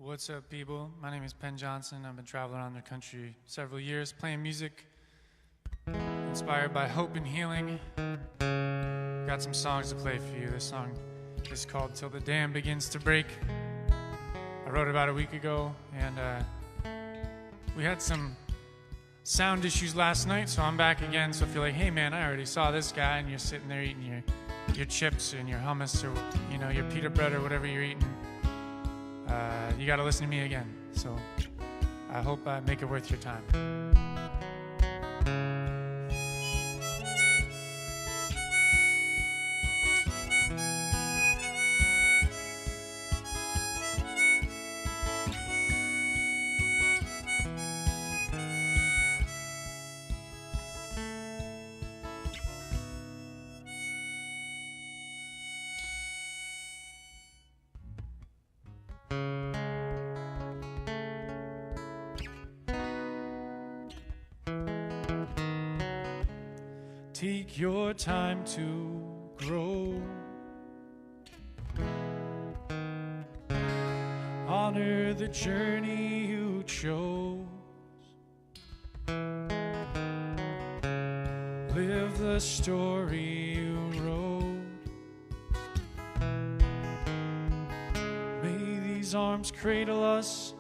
What's up, people? My name is Penn. I've been traveling around the country several years, playing music inspired by hope and healing. Got some songs to play for you. This song is called Till the Dam Begins to Break. I wrote it about a week ago, and we had some sound issues last night, so I'm back again. So if you're like, hey man, I already saw this guy, and you're sitting there eating your chips and your hummus or your pita bread or whatever you're eating, you got to listen to me again. So I hope I make it worth your time. Take your time to grow. Honor the journey you chose. Live the story you wrote. May these arms cradle us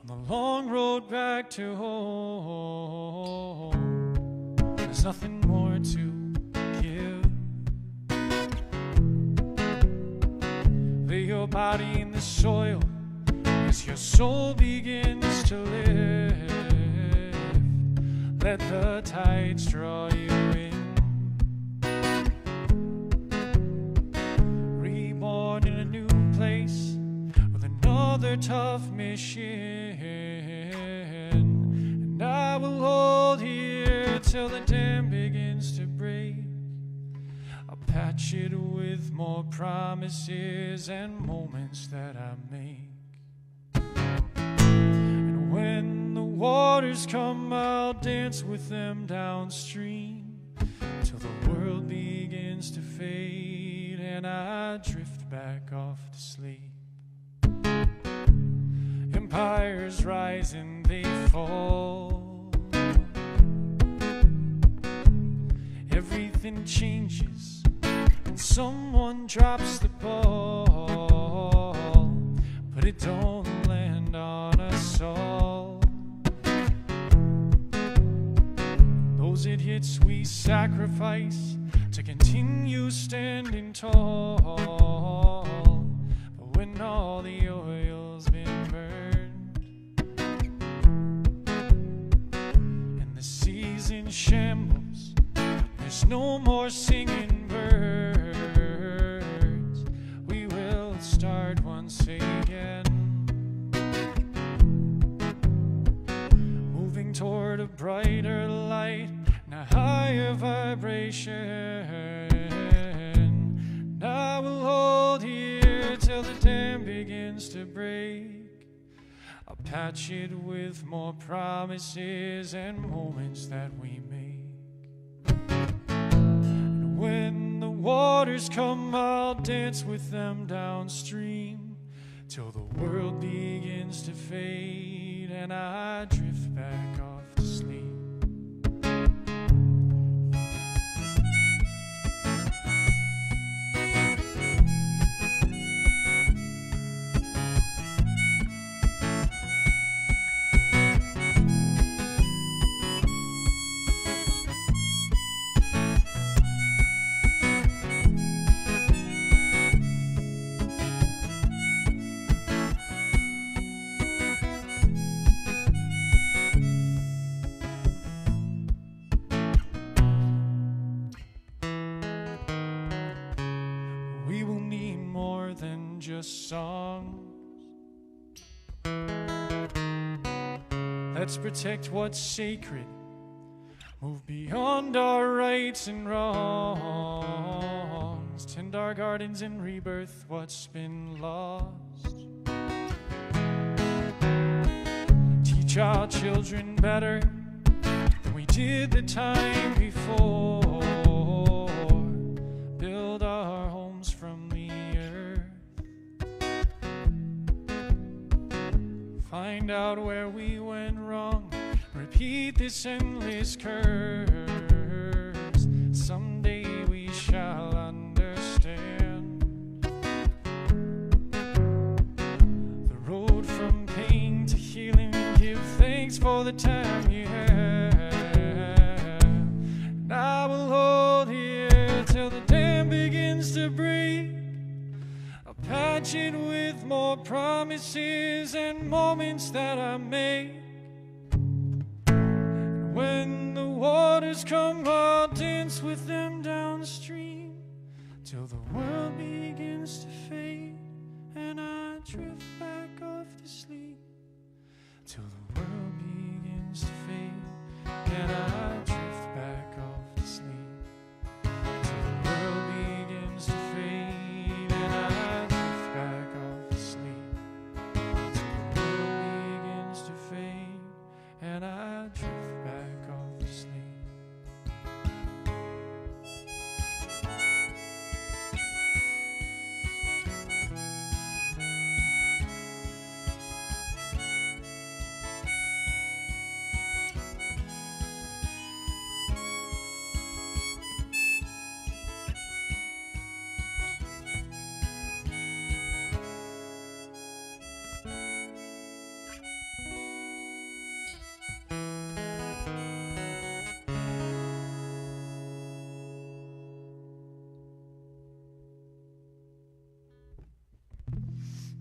on the long road back to home. There's nothing more to give. Lay your body in the soil as your soul begins to live. Let the tides draw you in. Reborn in a new place with another tough mission. And I will hold here till the dam begins to break. I'll patch it with more promises and moments that I make. And when the waters come, I'll dance with them downstream till the world begins to fade and I drift back off to sleep. Empires rise and they fall. Everything changes and someone drops the ball, but it don't land on us all. Those it hits we sacrifice to continue standing tall. But when all the oil's been burned and the sea's in shambles, there's no more singing birds. We will start once again, moving toward a brighter light and a higher vibration. And I will hold here till the dam begins to break. I'll patch it with more promises and moments that we make. When the waters come, I'll dance with them downstream till the world begins to fade and I drift back off to sleep. We will need more than just songs. Let's protect what's sacred, move beyond our rights and wrongs, tend our gardens and rebirth what's been lost. Teach our children better than we did the time before. Build our homes from the earth. find out where we went wrong, repeat this endless curse. Someday we shall understand the road from pain to healing. Give thanks for the time you have, and I will hold here till the dam begins to break. I'll patch it with more promises and moments that I make. When the waters come, I'll dance with them downstream till the world begins to fade and I drift back off to sleep. Till the world begins to fade and I drift back off to sleep. Till the world begins to fade and I drift back off to sleep. Till the world begins to fade and I drift back off to sleep.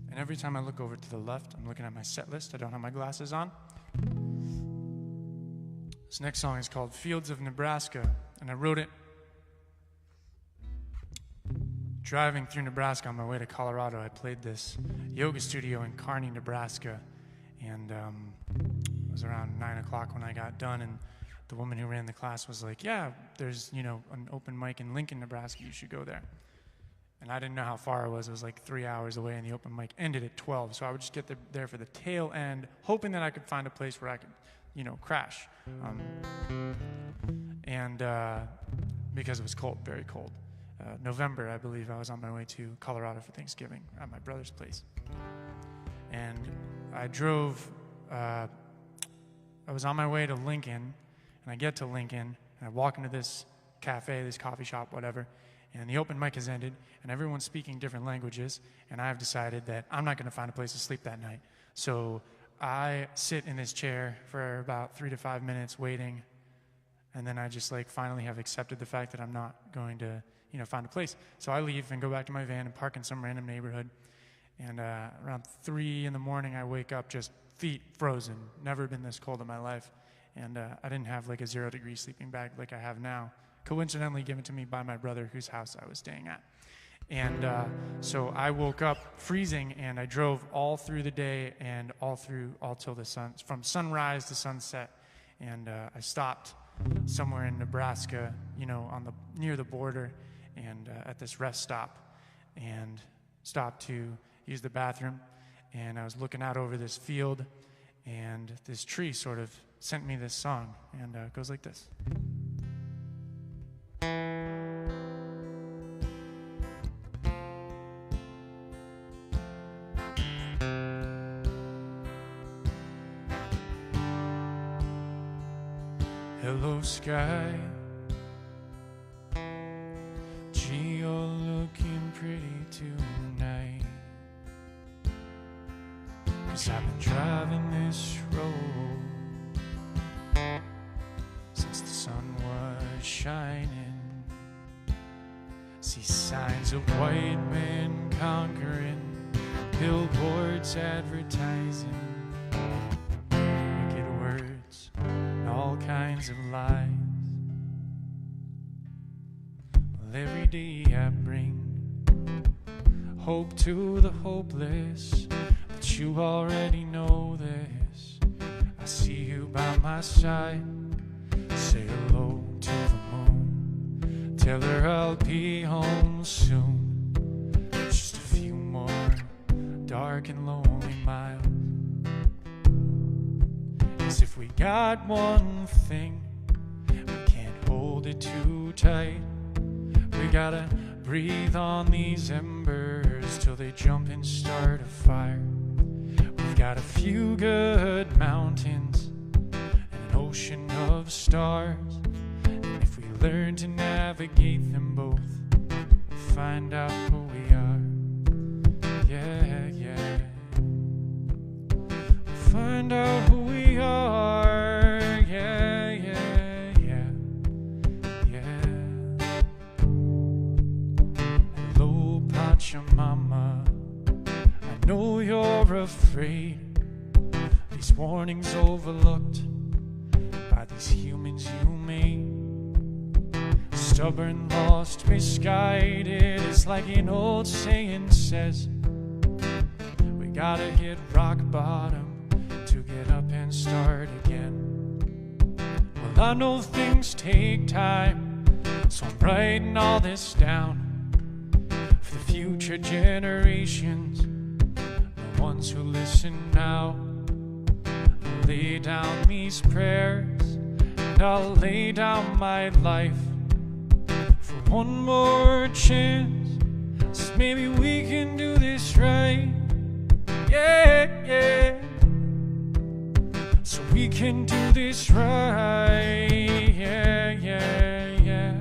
And every time I look over to the left, I'm looking at my set list. I don't have my glasses on. This next song is called Fields of Nebraska, and I wrote it driving through Nebraska on my way to Colorado. I played this yoga studio in Kearney, Nebraska, and it was around 9 o'clock when I got done, and the woman who ran the class was like, yeah, there's, an open mic in Lincoln, Nebraska. You should go there. And I didn't know how far it was. It was like 3 hours away, and the open mic ended at 12. So I would just get there for the tail end, hoping that I could find a place where I could, crash. Because it was cold, very cold. November, I believe, I was on my way to Colorado for Thanksgiving at my brother's place. And I drove, I was on my way to Lincoln, and I get to Lincoln, and I walk into this cafe, this coffee shop, whatever, and the open mic has ended, and everyone's speaking different languages, and I've decided that I'm not going to find a place to sleep that night. So I sit in this chair for about 3 to 5 minutes waiting, and then I just finally have accepted the fact that I'm not going to, find a place. So I leave and go back to my van and park in some random neighborhood, and around 3 in the morning I wake up just feet frozen. Never been this cold in my life, and I didn't have a 0-degree sleeping bag like I have now. Coincidentally given to me by my brother whose house I was staying at. And so I woke up freezing, and I drove all through the day and all till the sun, from sunrise to sunset. And I stopped somewhere in Nebraska, near the border, and at this rest stop, and stopped to use the bathroom. And I was looking out over this field, and this tree sort of sent me this song, and it goes like this. Hello, sky. Gee, you're looking pretty tonight. 'Cause I've been driving this road since the sun was shining. See signs of white men conquering, billboards advertising, wicked words, all kinds of lies. Well, every day I bring hope to the hopeless, but you already know this. I see you by my side. Say hello to the moon, tell her I'll be home soon. Just a few more dark and lonely miles. As if we got one thing, we can't hold it too tight. We gotta breathe on these embers till they jump and start a fire. We've got a few good mountains and an ocean of stars. And if we learn to navigate them both, we'll find out who we are. Yeah, yeah. We'll find out who we are. Yeah, yeah, yeah. Yeah. Hello, Pachamama. I know you're afraid. These warnings overlooked by these humans you made. Stubborn, lost, misguided. It's like an old saying says, we gotta hit rock bottom to get up and start again. Well, I know things take time, so I'm writing all this down for the future generations, the ones who listen now. I'll lay down these prayers and I'll lay down my life for one more chance, so maybe we can do this right. Yeah, yeah. So we can do this right. Yeah, yeah, yeah.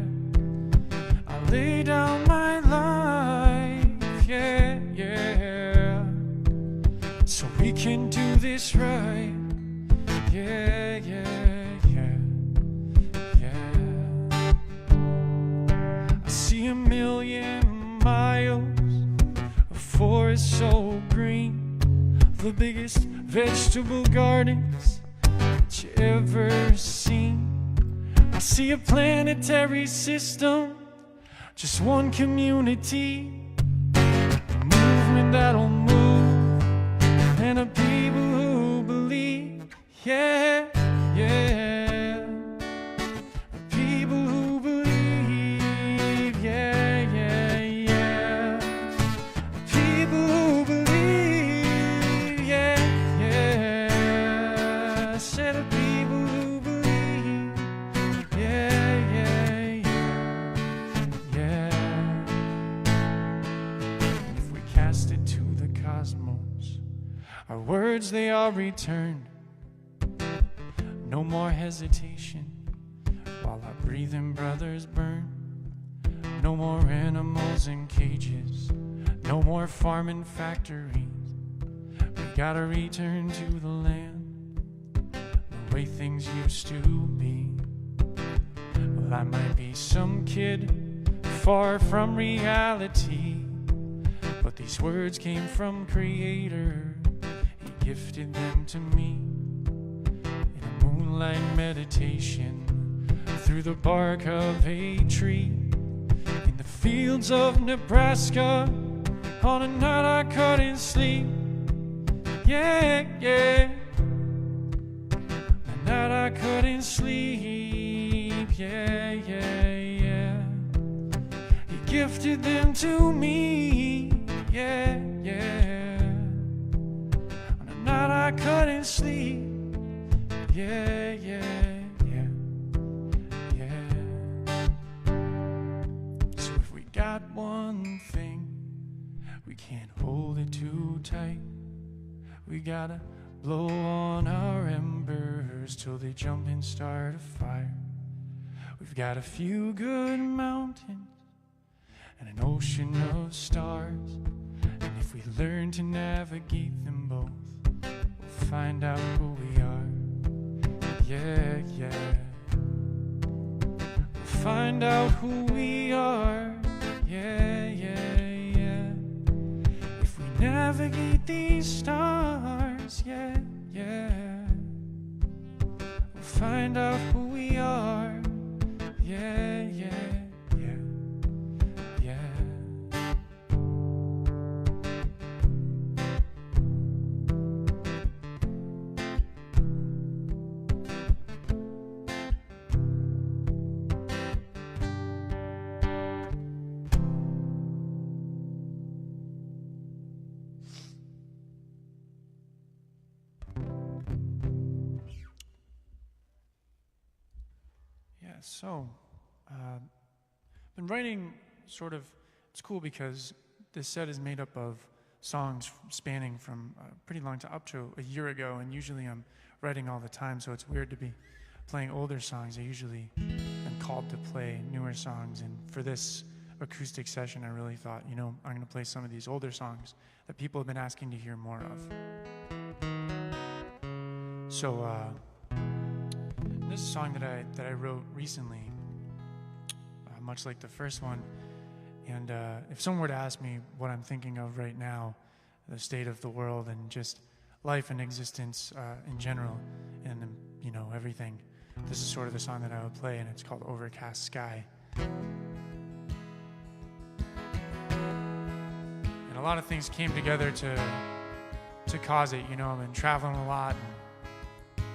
I lay down my life. Yeah, yeah. So we can do this right. Yeah, yeah, yeah. Yeah. I see a million miles of forest so green, the biggest vegetable gardens that you ever seen. I see a planetary system, just one community, a movement that'll move, and a people who believe. Yeah, yeah. A people who believe. Yeah, yeah, yeah. A people who believe. Yeah, yeah. I said a people who believe. Yeah, yeah, yeah. Yeah. And if we cast it to the cosmos, our words they are returned. No more hesitation while our breathing brothers burn. No more animals in cages, no more farming factories. We gotta return to the land, the way things used to be. Well, I might be some kid far from reality, but these words came from Creator. He gifted them to me. Moonlight meditation through the bark of a tree in the fields of Nebraska on a night I couldn't sleep. Yeah, yeah. The night I couldn't sleep. Yeah, yeah, yeah. He gifted them to me. Yeah, yeah. On a night I couldn't sleep. Yeah, yeah, yeah, yeah. So if we got one thing, we can't hold it too tight. We gotta blow on our embers till they jump and start a fire. We've got a few good mountains and an ocean of stars, and if we learn to navigate them both, we'll find out who we are. Yeah, yeah. We'll find out who we are. Yeah, yeah, yeah. If we navigate these stars. Yeah, yeah. We'll find out who we are. Yeah, yeah, yeah, yeah. So, been writing sort of, it's cool because this set is made up of songs spanning from pretty long time, up to a year ago, and usually I'm writing all the time, so it's weird to be playing older songs. I usually am called to play newer songs, and for this acoustic session I really thought, you know, I'm going to play some of these older songs that people have been asking to hear more of. So this is a song that I wrote recently, much like the first one. And if someone were to ask me what I'm thinking of right now, the state of the world and just life and existence in general, and you know, everything, this is sort of the song that I would play, and it's called Overcast Sky. And a lot of things came together to cause it. You know, I've been traveling a lot, and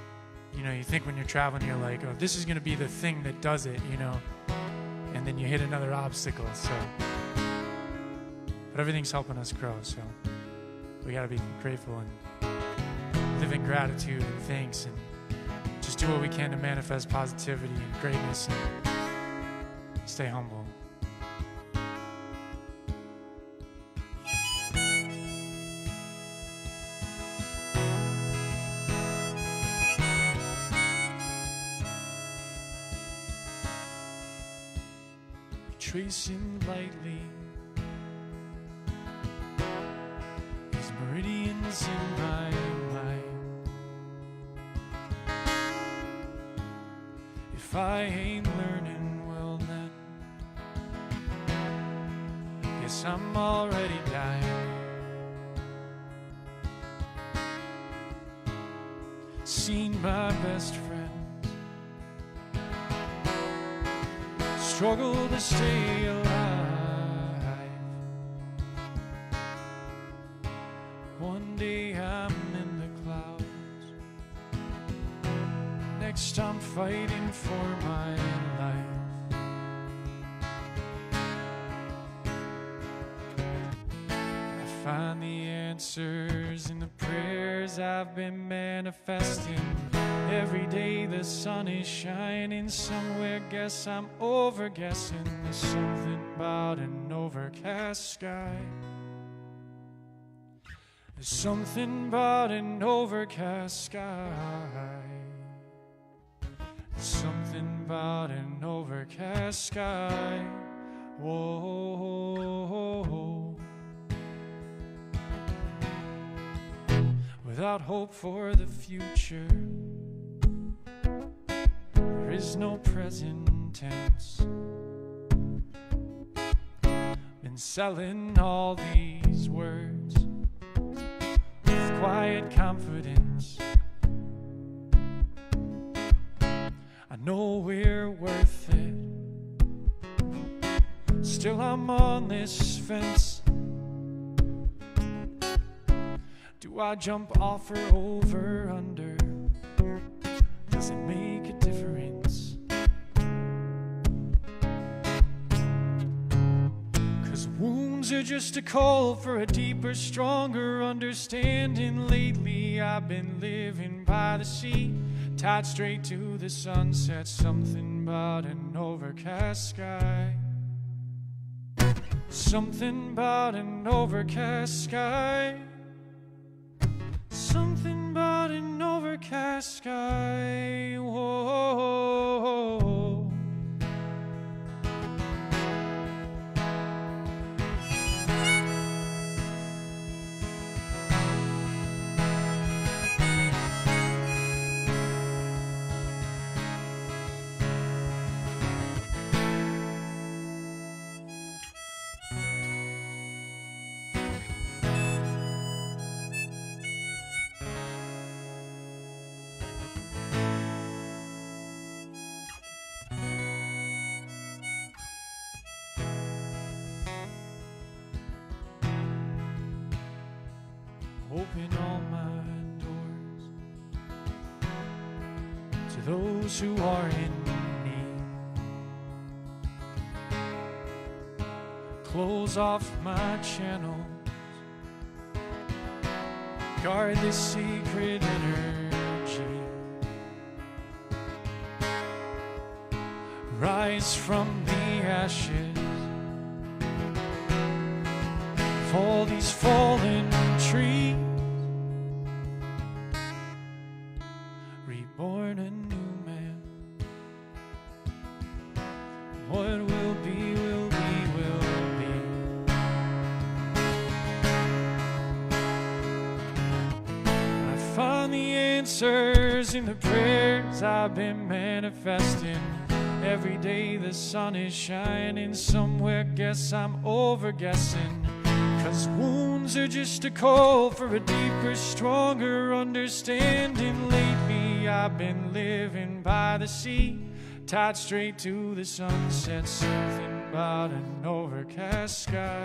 you know, you think when you're traveling, you're like, oh, this is going to be the thing that does it, you know, and then you hit another obstacle. So, but everything's helping us grow, so we got to be grateful and live in gratitude and thanks, and just do what we can to manifest positivity and greatness and stay humble. Tracing lightly these meridians in my mind. If I ain't learning, well then, guess I'm already dying. Seen my best friends struggle to stay alive. One day I'm in the clouds, next I'm fighting for my life. I find the answers in the prayers I've been manifesting. Every day the sun is shining somewhere, guess I'm overguessing. There's something about an overcast sky. There's something about an overcast sky. There's something about an overcast sky. Whoa. Without hope for the future, there is no present tense. Been selling all these words with quiet confidence. I know we're worth it. Still I'm on this fence. Do I jump off or over under? Does it make a difference? 'Cause wounds are just a call for a deeper, stronger understanding. Lately I've been living by the sea, tied straight to the sunset. Something about an overcast sky. Something about an overcast sky. Something about an overcast sky. Whoa. Open all my doors to those who are in need. Close off my channels. Guard this secret energy. Rise from the ashes. of all these fallen trees, reborn a new man. What will be, will be, will be. I find the answers in the prayers I've been manifesting. Every day the sun is shining somewhere, guess I'm over-guessing. 'Cause wounds are just a call for a deeper, stronger understanding. Lately I've been living by the sea, tied straight to the sunset. Something about an overcast sky.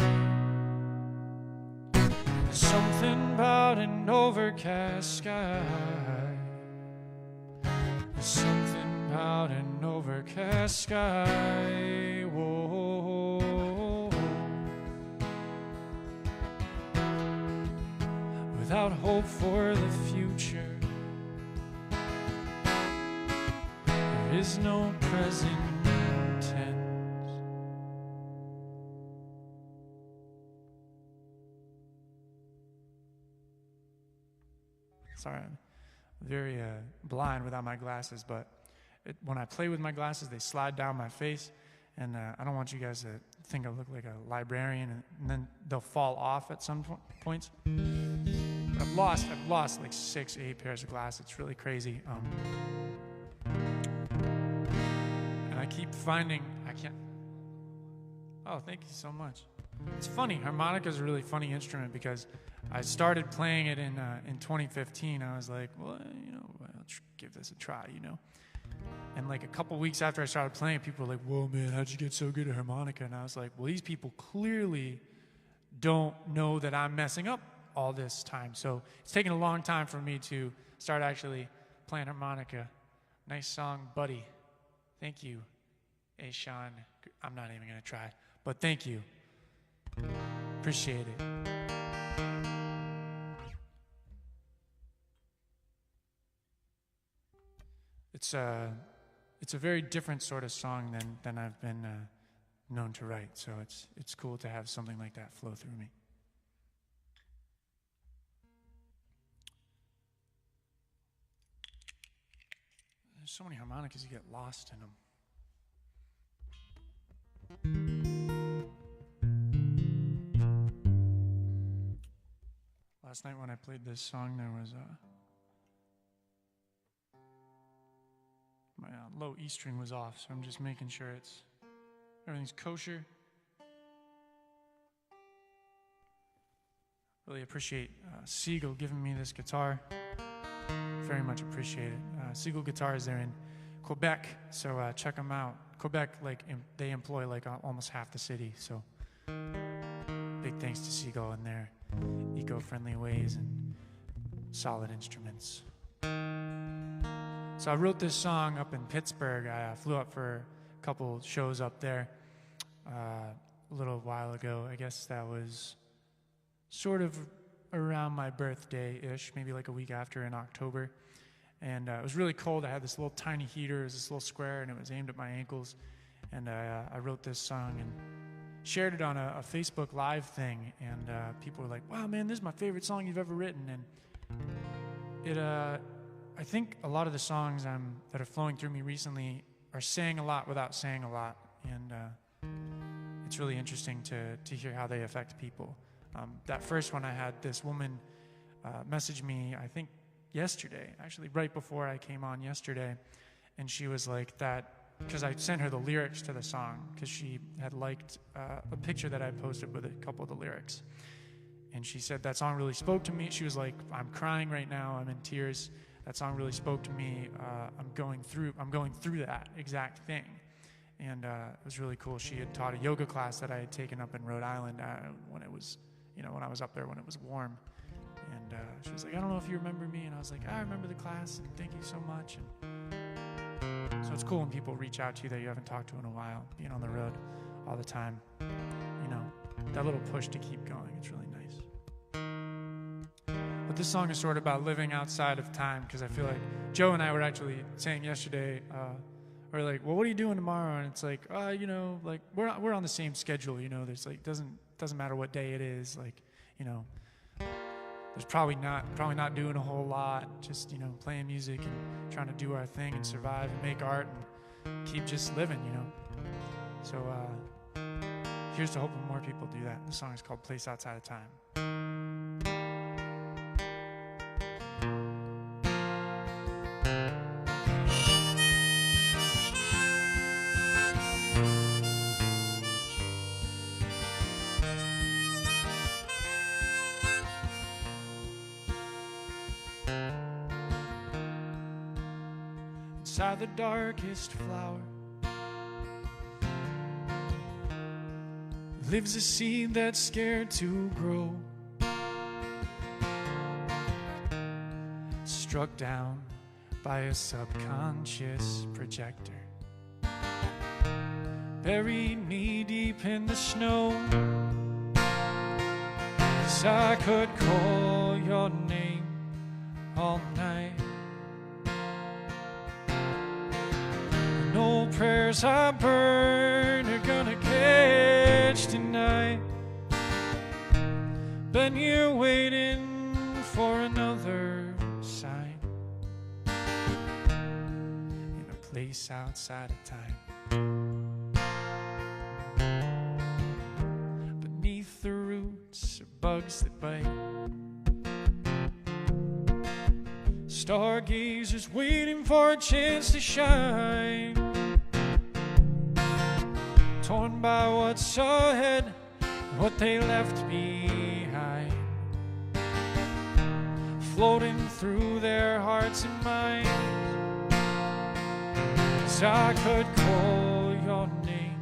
Something about an overcast sky. Something about an overcast sky. Whoa. Without hope for the future, there is no present tense. Sorry, I'm very blind without my glasses, but when I play with my glasses, they slide down my face, and I don't want you guys to think I look like a librarian, and then they'll fall off at some points. But I've lost like 6-8 pairs of glasses. It's really crazy. And I keep finding I can't. Oh, thank you so much. It's funny. Harmonica is a really funny instrument because I started playing it in 2015. I was like, well, I'll give this a try, And like a couple weeks after I started playing, people were like, whoa, man, how'd you get so good at harmonica? And I was like, well, these people clearly don't know that I'm messing up all this time. So it's taken a long time for me to start actually playing harmonica. Nice song, buddy. Thank you, Sean. I'm not even going to try, but thank you. Appreciate it. It's a very different sort of song than I've been known to write, so it's cool to have something like that flow through me. There's so many harmonicas, you get lost in them. Last night when I played this song, there was my low E string was off, so I'm just making sure everything's kosher. Really appreciate Siegel giving me this guitar. Very much appreciate it. Siegel Guitars, they're in Quebec, so check them out. Quebec, they employ almost half the city, so big thanks to Siegel and their eco-friendly ways and solid instruments. So I wrote this song up in Pittsburgh. I flew up for a couple shows up there a little while ago. I guess that was sort of around my birthday-ish, maybe like a week after in October. And it was really cold. I had this little tiny heater. It was this little square, and it was aimed at my ankles. And I wrote this song and shared it on a Facebook Live thing. And people were like, wow, man, this is my favorite song you've ever written. And I think a lot of the songs that are flowing through me recently are saying a lot without saying a lot. And it's really interesting to hear how they affect people. That first one I had, this woman message me, I think yesterday, actually right before I came on yesterday, and she was like that, because I sent her the lyrics to the song, because she had liked a picture that I posted with a couple of the lyrics. And she said, that song really spoke to me. She was like, I'm crying right now, I'm in tears. That song really spoke to me. I'm going through that exact thing. And it was really cool. She had taught a yoga class that I had taken up in Rhode Island when it was, when I was up there when it was warm. And she was like, I don't know if you remember me. And I was like, I remember the class, and thank you so much. And so it's cool when people reach out to you that you haven't talked to in a while, being on the road all the time. That little push to keep going, it's really nice. But this song is sort of about living outside of time, because I feel like Joe and I were actually saying yesterday, we're like, well, what are you doing tomorrow? And it's like, we're on the same schedule, there's doesn't doesn't matter what day it is. Like, you know, there's probably not doing a whole lot, just, you know, playing music and trying to do our thing and survive and make art and keep just living, you know. So here's to hoping more people do that. The song is called Place Outside of Time. Inside the darkest flower lives a seed that's scared to grow, struck down by a subconscious projector, buried knee deep in the snow. 'Cause I could call your name all night. No prayers I burn are gonna catch tonight. Been here waiting for another sign, in a place outside of time. Beneath the roots are bugs that bite, stargazers waiting for a chance to shine. Torn by what's ahead, what they left behind, floating through their hearts and minds. 'Cause I could call your name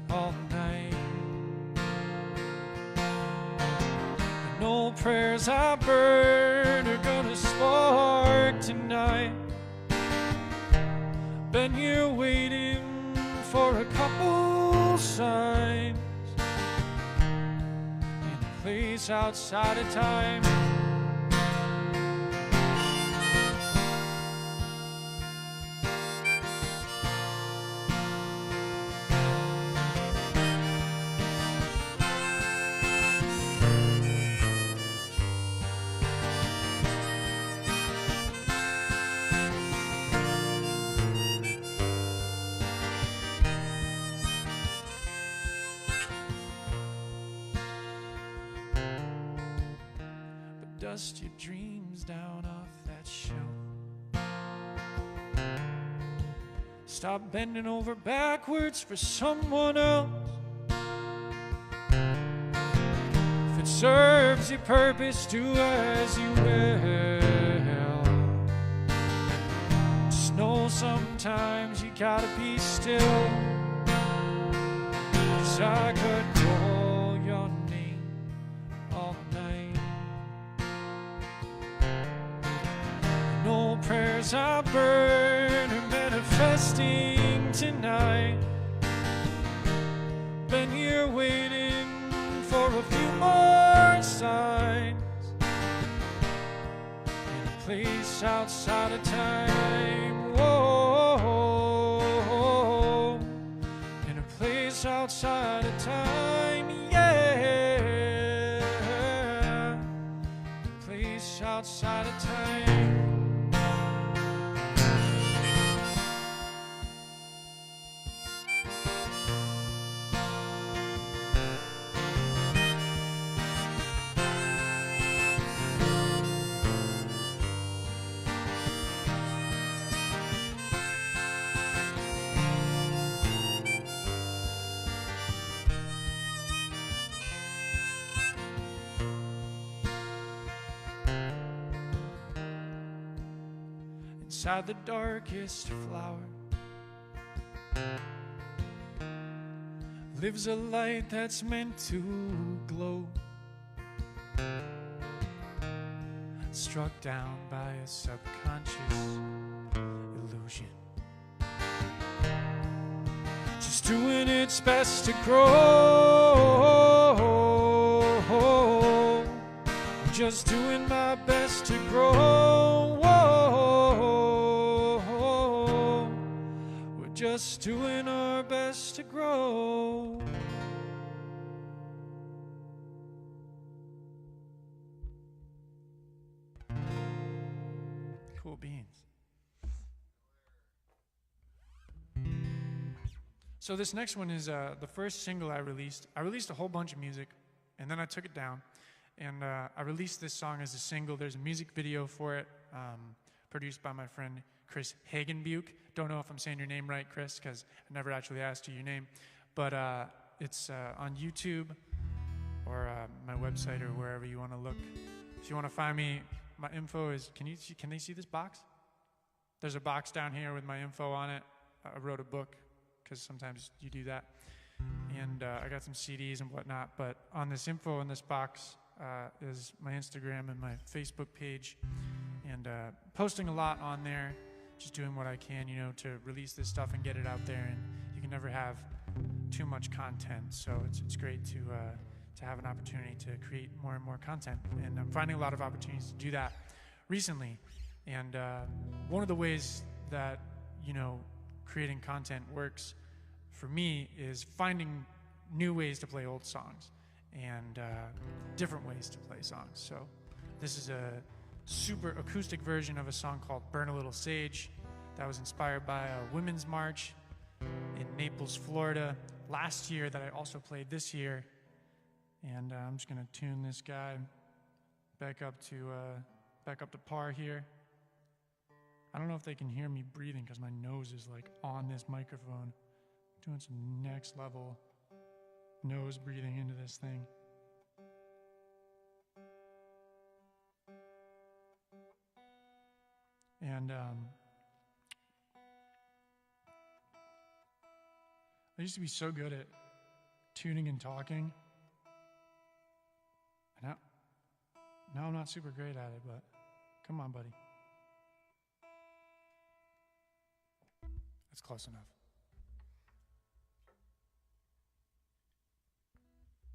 all night. And no prayers I burn are gonna spark tonight. Been here waiting for a couple signs, in a place outside of time. Dust your dreams down off that shelf. Stop bending over backwards for someone else. If it serves your purpose, do as you will. Just know sometimes you gotta be still. 'Cause I could call your name all night. No prayers I burn are manifesting tonight. Been here waiting for a few more signs, in a place outside of time. Whoa, in a place outside of time, yeah, a place outside of time. Inside the darkest flower lives a light that's meant to glow, struck down by a subconscious illusion, just doing its best to grow. I'm just doing my best to grow. Just doing our best to grow. Cool beans. So this next one is the first single I released. I released a whole bunch of music, and then I took it down. And I released this song as a single. There's a music video for it, produced by my friend Chris Hagenbuch. Don't know if I'm saying your name right, Chris, because I never actually asked you your name. But it's on YouTube or my website or wherever you want to look. If you want to find me, my info is, can they see this box? There's a box down here with my info on it. I wrote a book, because sometimes you do that. And I got some CDs and whatnot. But on this info in this box is my Instagram and my Facebook page. And posting a lot on there, just doing what I can, to release this stuff and get it out there. And you can never have too much content. So it's great to have an opportunity to create more and more content. And I'm finding a lot of opportunities to do that recently. And one of the ways that, creating content works for me is finding new ways to play old songs and different ways to play songs. So this is a super acoustic version of a song called Burn a Little Sage that was inspired by a women's march in Naples, Florida last year that I also played this year. And I'm just going to tune this guy back up to par here. I don't know if they can hear me breathing because my nose is like on this microphone. Doing some next level nose breathing into this thing. And I used to be so good at tuning and talking. And now I'm not super great at it, but come on, buddy. That's close enough.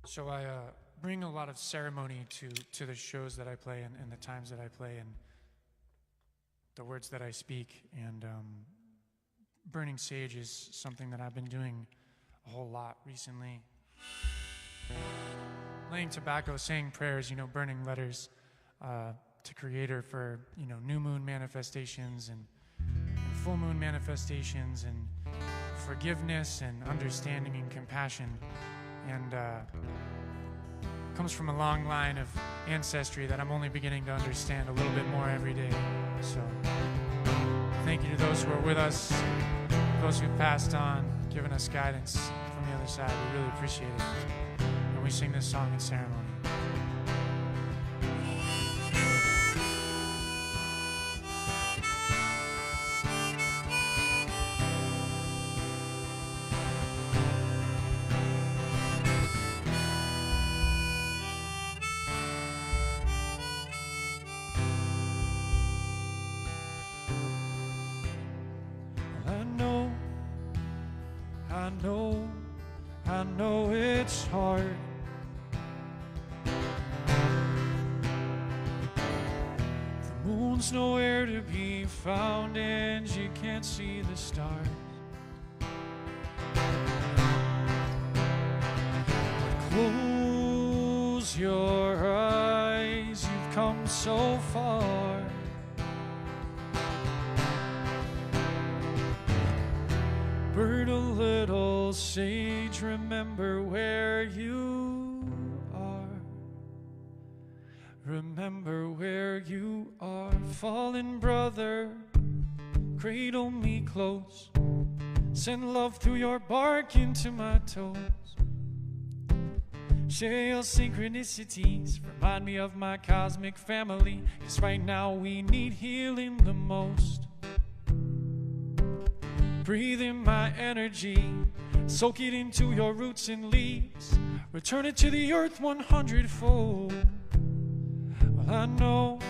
So I bring a lot of ceremony to the shows that I play and the times that I play and the words that I speak. And burning sage is something that I've been doing a whole lot recently. Laying tobacco, saying prayers, burning letters to Creator for, new moon manifestations and full moon manifestations and forgiveness and understanding and compassion. And comes from a long line of ancestry that I'm only beginning to understand a little bit more every day. So thank you to those who are with us, those who've passed on, giving us guidance from the other side. We really appreciate it. And we sing this song in ceremony. I know it's hard. The moon's nowhere to be found and you can't see the stars. But close your eyes, you've come so far. Burn a little sage, remember where you are. Remember where you are. Fallen brother, cradle me close. Send love through your bark into my toes. Share your synchronicities, remind me of my cosmic family. 'Cause right now we need healing the most. Breathe in my energy, soak it into your roots and leaves. Return it to the earth 100-fold. Well, I know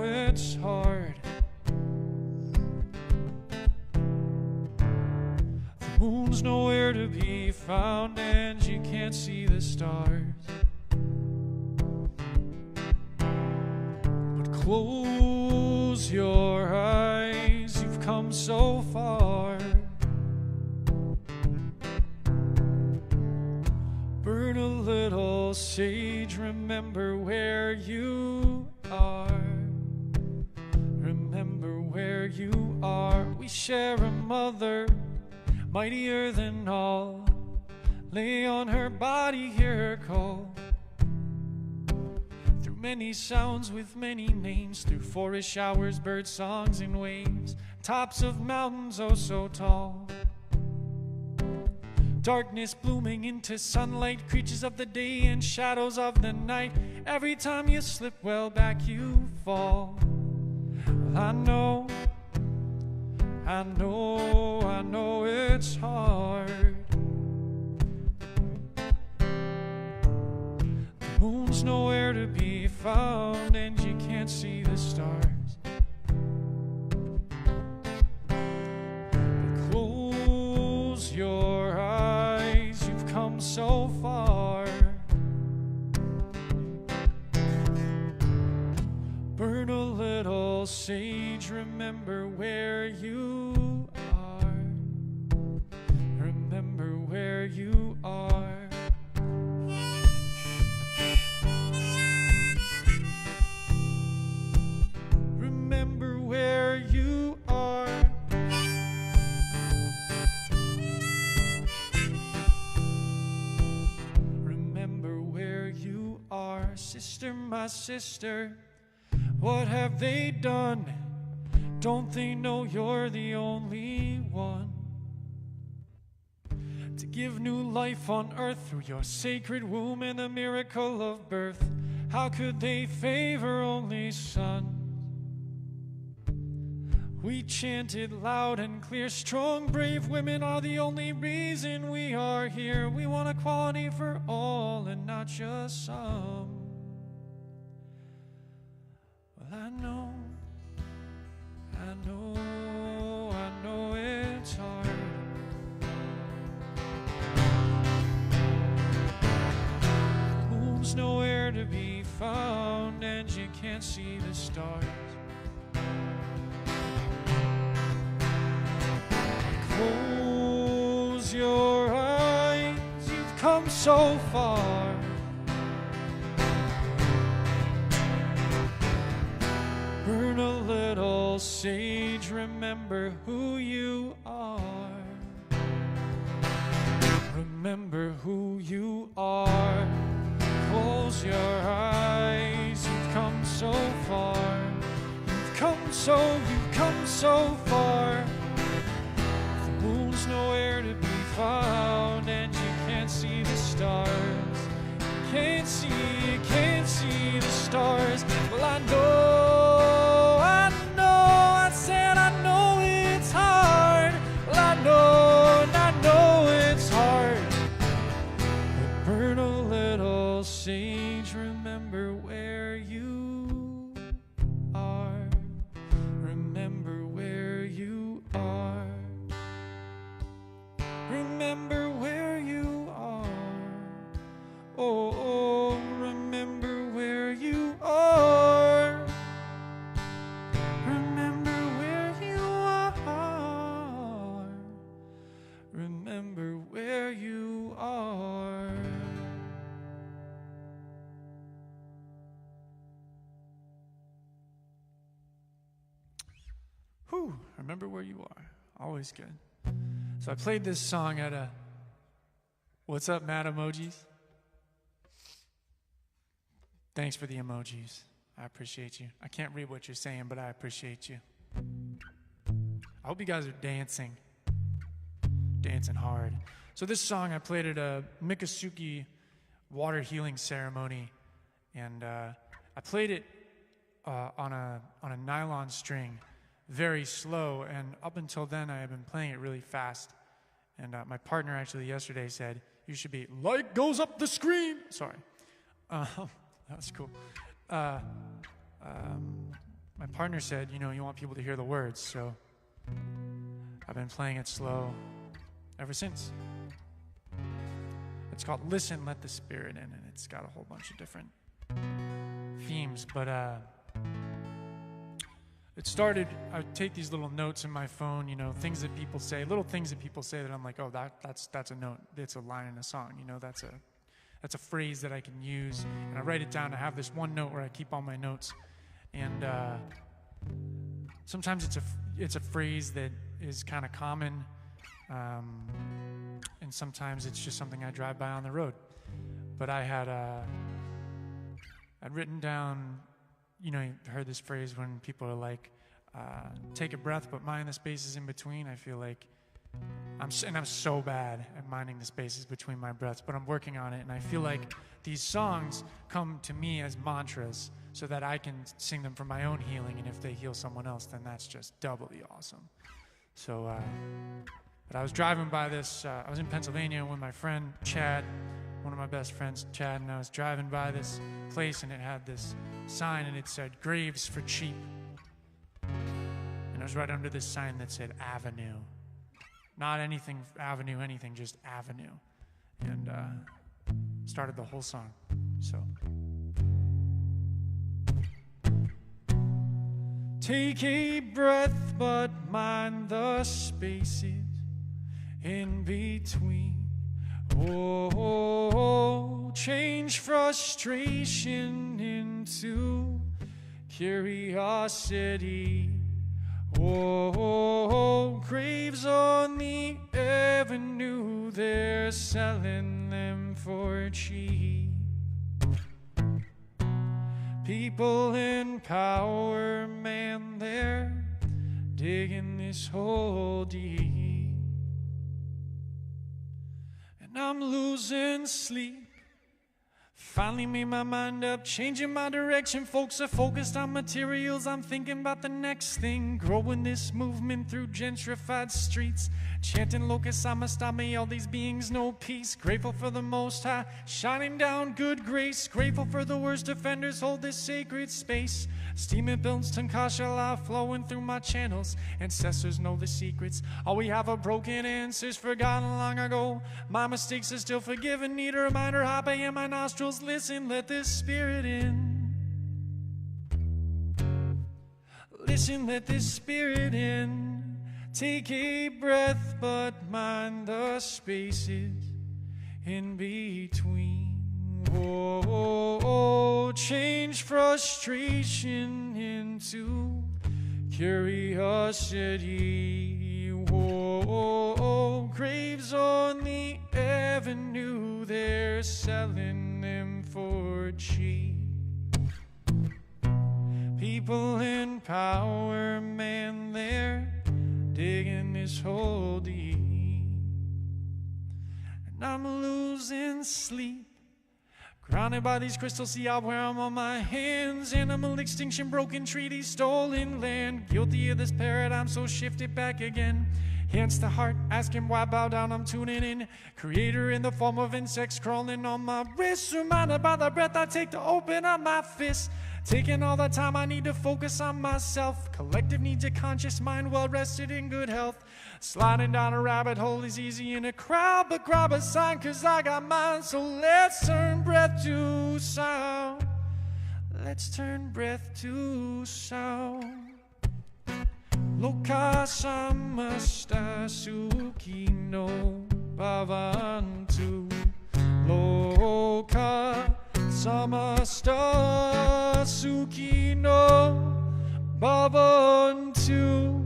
it's hard. The moon's nowhere to be found and you can't see the stars. But close your eyes, you've come so far. Burn a little sage, remember where you are. share a mother, mightier than all. Lay on her body, hear her call. Through many sounds with many names, through forest showers, bird songs and waves, tops of mountains oh so tall. Darkness blooming into sunlight, creatures of the day and shadows of the night. Every time you slip, well, back you fall. Well, I know it's hard. The moon's nowhere to be found, and you can't see the stars. But close your eyes, you've come so far. Burn a little sage, remember where you are. Remember where you are. Remember where you are. Remember where you are. Sister, my sister, what have they done? Don't they know you're the only one to give new life on earth through your sacred womb and the miracle of birth? How could they favor only sons? We chanted loud and clear, strong, brave women are the only reason we are here. We want equality for all and not just some. Well, I know it's hard. The moon's nowhere to be found, and you can't see the stars. Close your eyes, you've come so far. Burn a little sage, remember who you are. Remember who you are. Close your eyes, you've come so far. You've come so far. The moon's nowhere to be found, and you can't see the stars. You can't see the stars. Well, I said I know it's hard. Well, I know it's hard. But burn a little sage, remember where you are. Remember where you are. Remember where you are. Oh, remember where you are. Remember where you are. Remember where you are. Whew, remember where you are. Always good. So I played this song at a what's up, Matt emojis? Thanks for the emojis. I appreciate you. I can't read what you're saying, but I appreciate you. I hope you guys are dancing hard. So this song I played at a Miccosukee water healing ceremony, and I played it on a nylon string, very slow, and up until then I had been playing it really fast. And my partner actually yesterday said, you should be, light goes up the screen. Sorry. That's cool. My partner said, you want people to hear the words, so I've been playing it slow ever since. It's called Listen, Let the Spirit In, and it's got a whole bunch of different themes, but it started, I take these little notes in my phone, things that people say, little things that people say that I'm like, oh, that's a note, it's a line in a song, that's a phrase that I can use, and I write it down. I have this one note where I keep all my notes, and sometimes it's a phrase that is kind of common, and sometimes it's just something I drive by on the road. But I'd written down, you know, you heard this phrase when people are like, take a breath, but mind the spaces in between. I feel like I'm so bad at minding the spaces between my breaths, but I'm working on it, and I feel like these songs come to me as mantras so that I can sing them for my own healing, and if they heal someone else, then that's just doubly awesome. So, but I was driving by this, I was in Pennsylvania with my friend Chad, one of my best friends, Chad, and I was driving by this place, and it had this sign, and it said, "Graves for cheap." And it was right under this sign that said Avenue. Not anything, Avenue, anything, just Avenue. And started the whole song, so. Take a breath, but mind the spaces in between. Oh, change frustration into curiosity. Oh, graves on the avenue, they're selling them for cheap. People in power, man, they're digging this hole deep. And I'm losing sleep. Finally made my mind up, changing my direction. Folks are focused on materials, I'm thinking about the next thing. Growing this movement through gentrified streets, chanting locusts, I'ma stop me, all these beings know peace. Grateful for the Most High, shining down good grace. Grateful for the worst offenders, hold this sacred space. Steaming builds Tankasha life flowing through my channels. Ancestors know the secrets, all we have are broken answers forgotten long ago. My mistakes are still forgiven, need a reminder, high bay in my nostrils. Listen, let this spirit in. Listen, let this spirit in. Take a breath, but mind the spaces in between. Oh, change frustration into curiosity. Oh, graves on the avenue, they're selling them for cheap. People in power, man, they're digging this hole deep. And I'm losing sleep, grounded by these crystals, see I wear them on my hands. Animal extinction, broken treaties, stolen land. Guilty of this paradigm, so shifted back again. Hands to heart, asking why bow down, I'm tuning in. Creator in the form of insects crawling on my wrist. Reminded by the breath I take to open up my fist. Taking all the time I need to focus on myself. Collective needs a conscious mind, well rested in good health. Sliding down a rabbit hole is easy in a crowd, but grab a sign cause I got mine. So let's turn breath to sound. Let's turn breath to sound. Loka samasta suki no bhavantu. Loka samasta suki no bhavantu.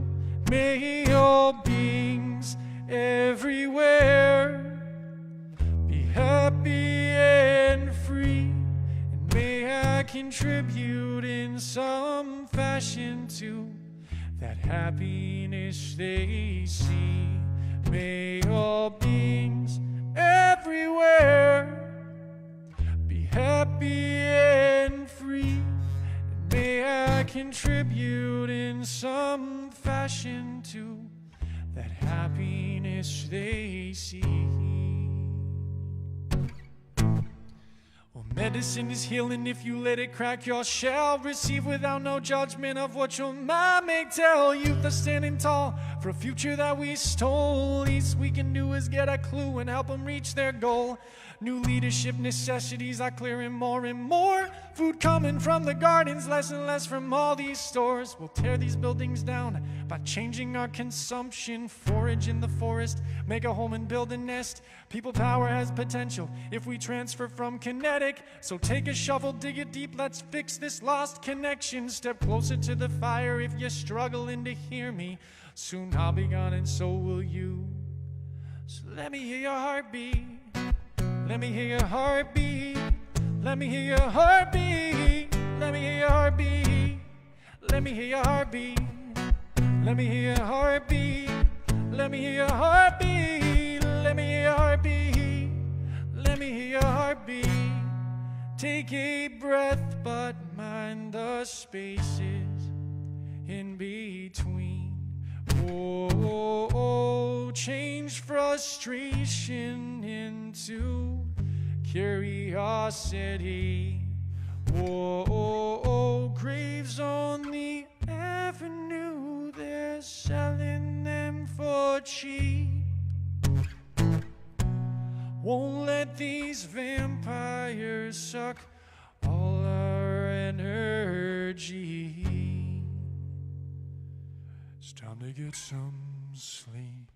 May all beings everywhere be happy and free, and may I contribute in some fashion to that happiness they see. May all beings everywhere be happy and free, and may I contribute in some fashion to that happiness they see. Well, medicine is healing if you let it crack. You shall receive without no judgment of what your mind may tell. Youth are standing tall for a future that we stole. Least we can do is get a clue and help them reach their goal. New leadership necessities are clearing more and more. Food coming from the gardens, less and less from all these stores. We'll tear these buildings down by changing our consumption. Forage in the forest, make a home and build a nest. People power has potential if we transfer from kinetic. So take a shovel, dig it deep, let's fix this lost connection. Step closer to the fire if you're struggling to hear me. Soon I'll be gone and so will you. So let me hear your heartbeat. Let me hear your heartbeat. Let me hear your heartbeat. Let me hear your heartbeat. Let me hear your heartbeat. Let me hear your heartbeat. Let me hear your heartbeat. Let me hear your heartbeat. Let me hear your heartbeat. Take a breath, but mind the spaces in between. Oh, change frustration into curiosity. Oh, graves on the avenue, they're selling them for cheap. Won't let these vampires suck all our energy. It's time to get some sleep.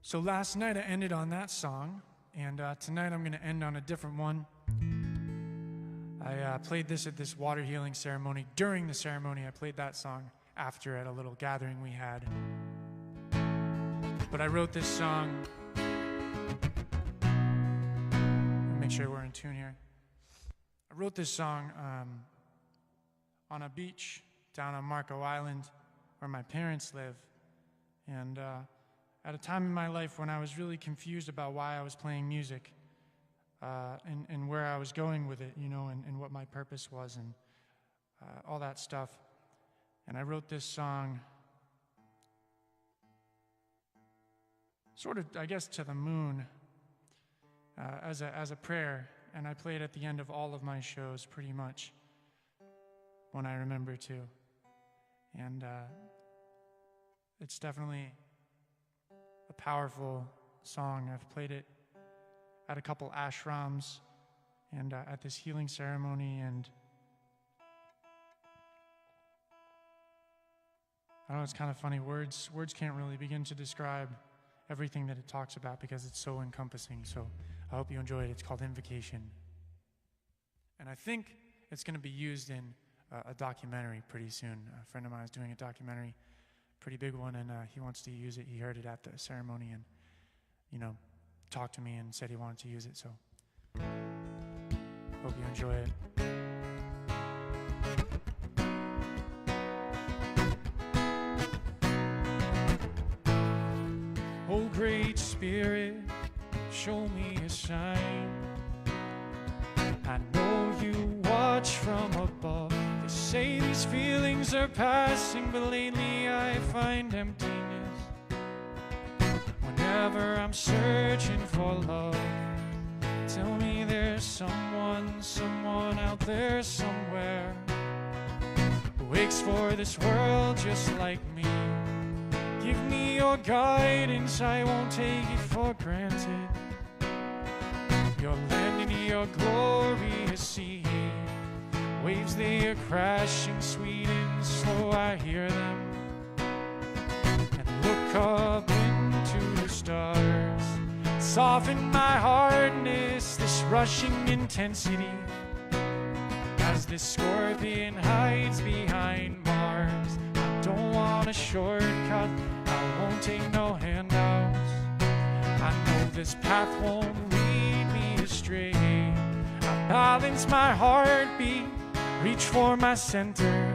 So last night I ended on that song, and tonight I'm going to end on a different one. I played this at this water healing ceremony. During the ceremony, I played that song after at a little gathering we had. But I wrote this song. Make sure we're in tune here. I wrote this song on a beach down on Marco Island where my parents live. And at a time in my life when I was really confused about why I was playing music and where I was going with it, you know, and what my purpose was and all that stuff. And I wrote this song sort of, I guess, to the moon as a prayer. And I play it at the end of all of my shows pretty much when I remember to. And it's definitely a powerful song. I've played it at a couple ashrams and at this healing ceremony, and I don't know, it's kind of funny. Words can't really begin to describe everything that it talks about because it's so encompassing. So I hope you enjoy it. It's called Invocation. And I think it's going to be used in a documentary pretty soon. A friend of mine is doing a documentary, pretty big one, and he wants to use it. He heard it at the ceremony and, you know, talked to me and said he wanted to use it. So hope you enjoy it. Oh, great Spirit, show me a sign. I know you watch from above. They say these feelings are passing, but lately I find emptiness. Whenever I'm searching for love, tell me there's someone out there somewhere who aches for this world just like me. Give me your guidance, I won't take it for granted. Your land and your glorious sea, waves they are crashing sweet and slow, I hear them and look up into the stars. Soften my hardness, this rushing intensity, as this scorpion hides behind Mars. I don't want a shortcut, I won't take no handouts. I know this path won't lead me astray. I balance my heartbeat, reach for my center,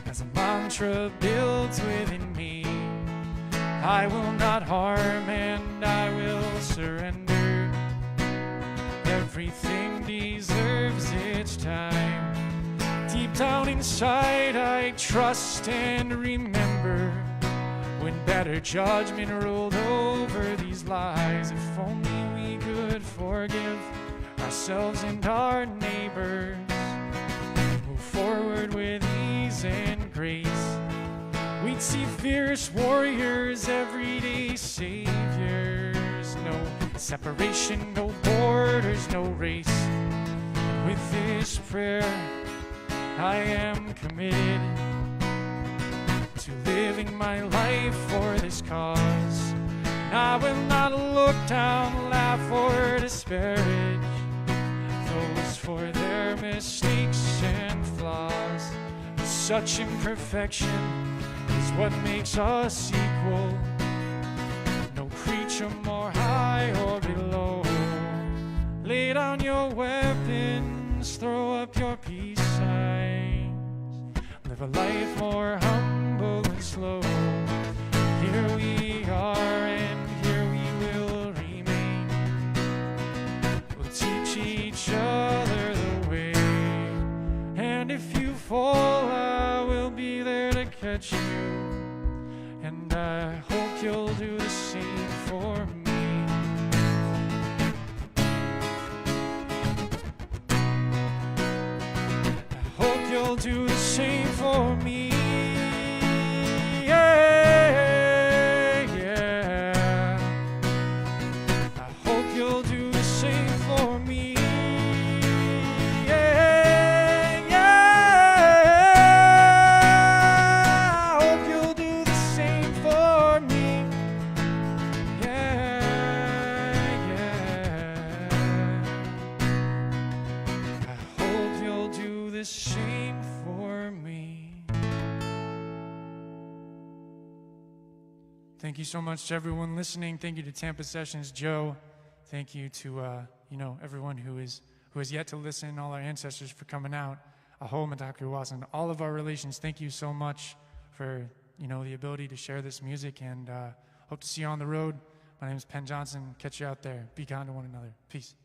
as a mantra builds within me. I will not harm and I will surrender. Everything deserves its time. Deep down inside I trust and remember when better judgment ruled over these lies. If only we could forgive ourselves and our neighbors, move forward with ease and grace. We See fierce warriors, everyday saviors. No separation, no borders, no race. And with this prayer, I am committed to living my life for this cause. And I will not look down, laugh, or disparage those for their mistakes and flaws. Such imperfection is what makes us equal. No creature more high or below. Lay down your weapons, throw up your peace signs. Live a life more humble and slow. Here we are and here we will remain. We'll teach each other the way. And if you fall, I will be there to catch you. And I hope you'll do the same for me. I hope you'll do the same for me. Yeah, yeah. I hope you'll do the same for me. Yeah, yeah. I hope you'll do the same for me. Yeah, yeah. I hope you'll do the same for me. Thank you so much to everyone listening. Thank you to Tampa Sessions, Joe. Thank you to everyone who has yet to listen, all our ancestors for coming out. Aho Mataku Wasan, all of our relations. Thank you so much for the ability to share this music, and hope to see you on the road. My name is Penn Johnson. Catch you out there. Be kind to one another. Peace.